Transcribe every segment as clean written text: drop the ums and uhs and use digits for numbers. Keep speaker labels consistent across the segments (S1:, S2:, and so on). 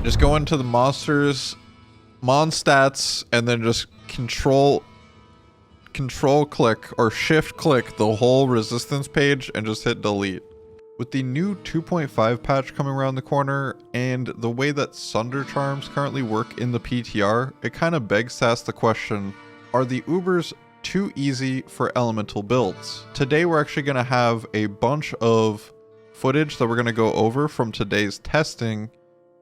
S1: Just go into the monsters, mon stats, and then just control click or shift click the whole resistance page and just hit delete. With the new 2.5 patch coming around the corner and the way that Sunder Charms currently work in the PTR, it kind of begs to ask the question, are the Ubers too easy for elemental builds? Today we're actually going to have a bunch of footage that we're going to go over from today's testing,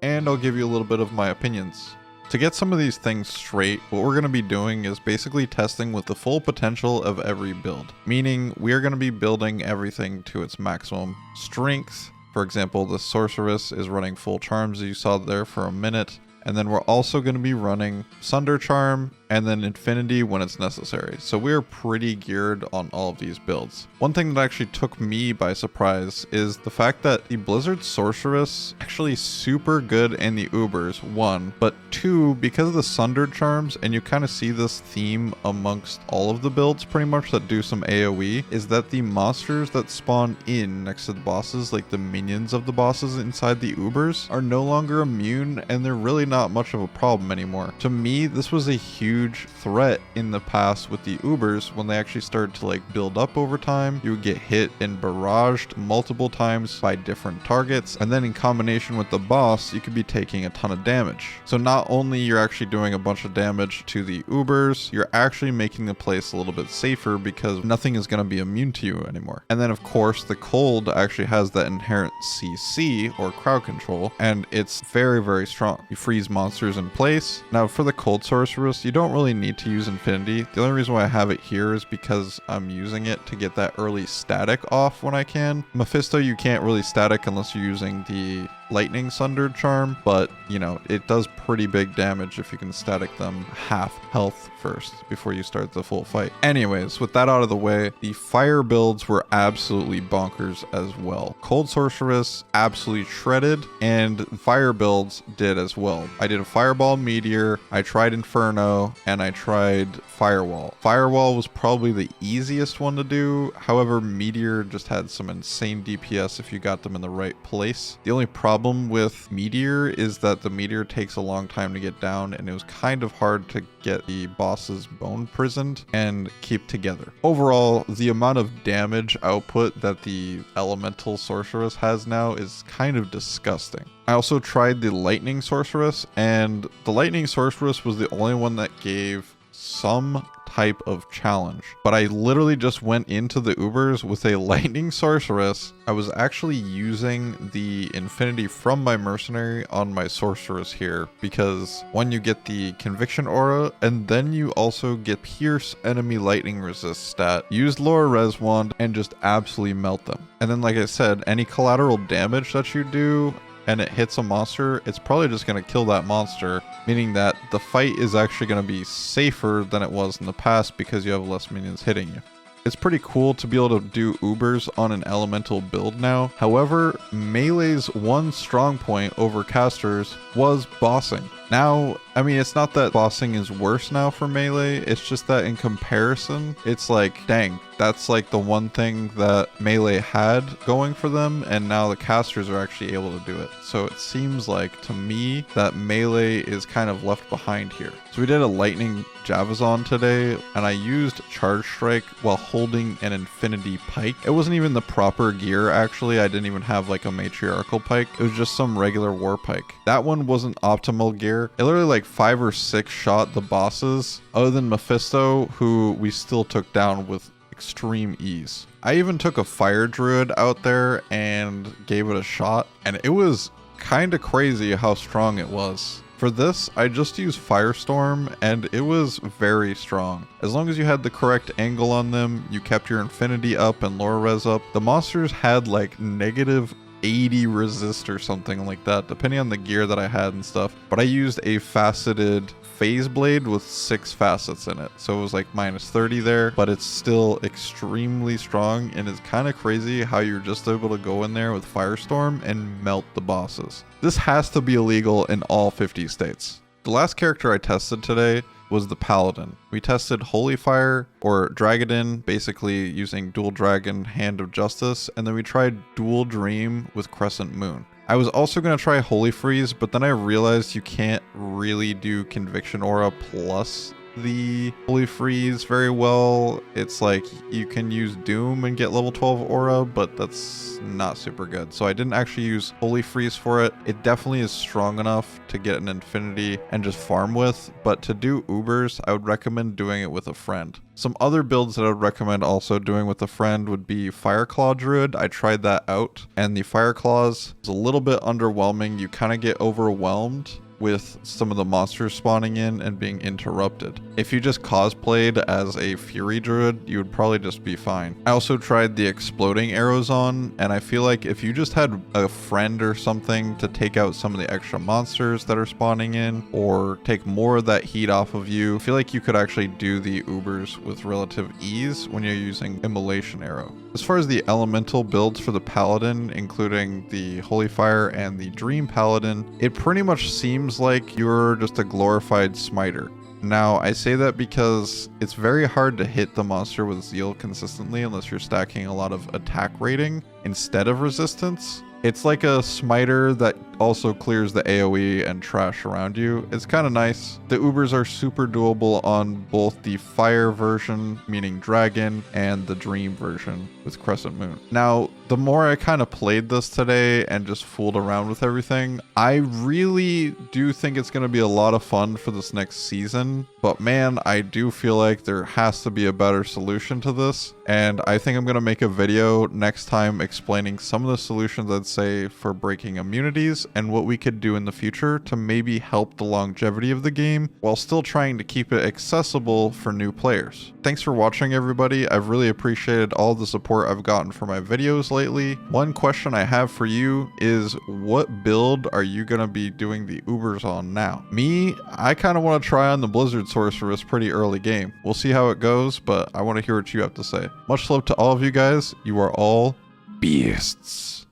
S1: and I'll give you a little bit of my opinions. To get some of these things straight, what we're going to be doing is basically testing with the full potential of every build. Meaning, we are going to be building everything to its maximum strength. For example, the Sorceress is running full charms, as you saw there for a minute. And then we're also going to be running Sunder Charm and then Infinity when it's necessary. So we're pretty geared on all of these builds. One thing that actually took me by surprise is the fact that the Blizzard Sorceress actually super good in the Ubers, one, but two, because of the Sunder Charms, and you kind of see this theme amongst all of the builds pretty much that do some AoE, is that the monsters that spawn in next to the bosses, like the minions of the bosses inside the Ubers, are no longer immune, and they're really not much of a problem anymore. To me, this was a huge threat in the past with the Ubers when they actually started to like build up over time. You would get hit and barraged multiple times by different targets, and then in combination with the boss, you could be taking a ton of damage. So not only you're actually doing a bunch of damage to the Ubers, you're actually making the place a little bit safer because nothing is going to be immune to you anymore. And then of course the cold actually has that inherent CC or crowd control, and it's very, very strong. You freeze monsters in place. Now for the cold Sorceress, you don't really need to use Infinity. The only reason why I have it here is because I'm using it to get that early static off when I can. Mephisto, you can't really static unless you're using the Lightning Sunder Charm, but you know, it does pretty big damage if you can static them half health first before you start the full fight. Anyways, with that out of the way, the fire builds were absolutely bonkers as well. Cold Sorceress absolutely shredded, and fire builds did as well. I did a Fireball Meteor, I tried Inferno, and I tried Firewall. Firewall was probably the easiest one to do. However, Meteor just had some insane DPS if you got them in the right place. The only problem with Meteor is that the Meteor takes a long time to get down, and it was kind of hard to get the boss's bone prisoned and keep together. Overall, the amount of damage output that the Elemental Sorceress has now is kind of disgusting. I also tried the Lightning Sorceress, and the Lightning Sorceress was the only one that gave some type of challenge. But I literally just went into the Ubers with a Lightning Sorceress. I was actually using the Infinity from my Mercenary on my Sorceress here because one, you get the Conviction Aura, and then you also get Pierce Enemy Lightning Resist stat. Use Laura Res Wand and just absolutely melt them. And then like I said, any collateral damage that you do and it hits a monster, it's probably just going to kill that monster, meaning that the fight is actually going to be safer than it was in the past because you have less minions hitting you. It's pretty cool to be able to do Ubers on an elemental build now. However, Melee's one strong point over casters was bossing. Now, I mean, it's not that bossing is worse now for Melee, it's just that in comparison, it's like, dang, that's like the one thing that Melee had going for them, and now the casters are actually able to do it. So it seems like, to me, that Melee is kind of left behind here. So we did a Lightning Javazon today, and I used Charge Strike while holding an Infinity Pike. It wasn't even the proper gear, actually. I didn't even have like a Matriarchal Pike. It was just some regular War Pike. That one wasn't optimal gear. It literally like 5 or 6 shot the bosses, other than Mephisto, who we still took down with extreme ease. I even took a Fire Druid out there and gave it a shot, and it was kind of crazy how strong it was. For this, I just used Firestorm, and it was very strong. As long as you had the correct angle on them, you kept your Infinity up and Laura Res up, the monsters had like negative 80 resist or something like that, depending on the gear that I had and stuff. But I used a faceted phase blade with 6 facets in it, so it was like minus 30 there, but it's still extremely strong, and it's kind of crazy how you're just able to go in there with Firestorm and melt the bosses. This has to be illegal in all 50 states. The last character I tested today was the Paladin. We tested Holy Fire or Dragadin, basically using Dual Dragon Hand of Justice, and then we tried Dual Dream with Crescent Moon. I was also going to try Holy Freeze, but then I realized you can't really do Conviction Aura plus the Holy Freeze very well. It's like you can use Doom and get level 12 aura, but that's not super good. So I didn't actually use Holy Freeze for it. It definitely is strong enough to get an infinity and just farm with, but to do Ubers, I would recommend doing it with a friend. Some other builds that I would recommend also doing with a friend would be Fireclaw Druid. I tried that out, and the Fireclaws is a little bit underwhelming. You kind of get overwhelmed with some of the monsters spawning in and being interrupted. If you just cosplayed as a Fury Druid, you would probably just be fine. I also tried the exploding arrows on, and I feel like if you just had a friend or something to take out some of the extra monsters that are spawning in, or take more of that heat off of you, I feel like you could actually do the Ubers with relative ease when you're using Immolation Arrow. As far as the elemental builds for the Paladin, including the Holy Fire and the Dream Paladin, it pretty much seems like you're just a glorified smiter. Now, I say that because it's very hard to hit the monster with Zeal consistently unless you're stacking a lot of attack rating instead of resistance. It's like a smiter that also clears the AoE and trash around you. It's kind of nice. The Ubers are super doable on both the Fire version, meaning Dragon, and the Dream version with Crescent Moon. Now, the more I kind of played this today and just fooled around with everything, I really do think it's going to be a lot of fun for this next season. But man, I do feel like there has to be a better solution to this. And I think I'm going to make a video next time explaining some of the solutions I'd say for breaking immunities and what we could do in the future to maybe help the longevity of the game while still trying to keep it accessible for new players. Thanks for watching, everybody. I've really appreciated all the support I've gotten for my videos lately. One question I have for you is, what build are you going to be doing the Ubers on now? Me, I kind of want to try on the Blizzard Sorceress pretty early game. We'll see how it goes, but I want to hear what you have to say. Much love to all of you guys. You are all beasts.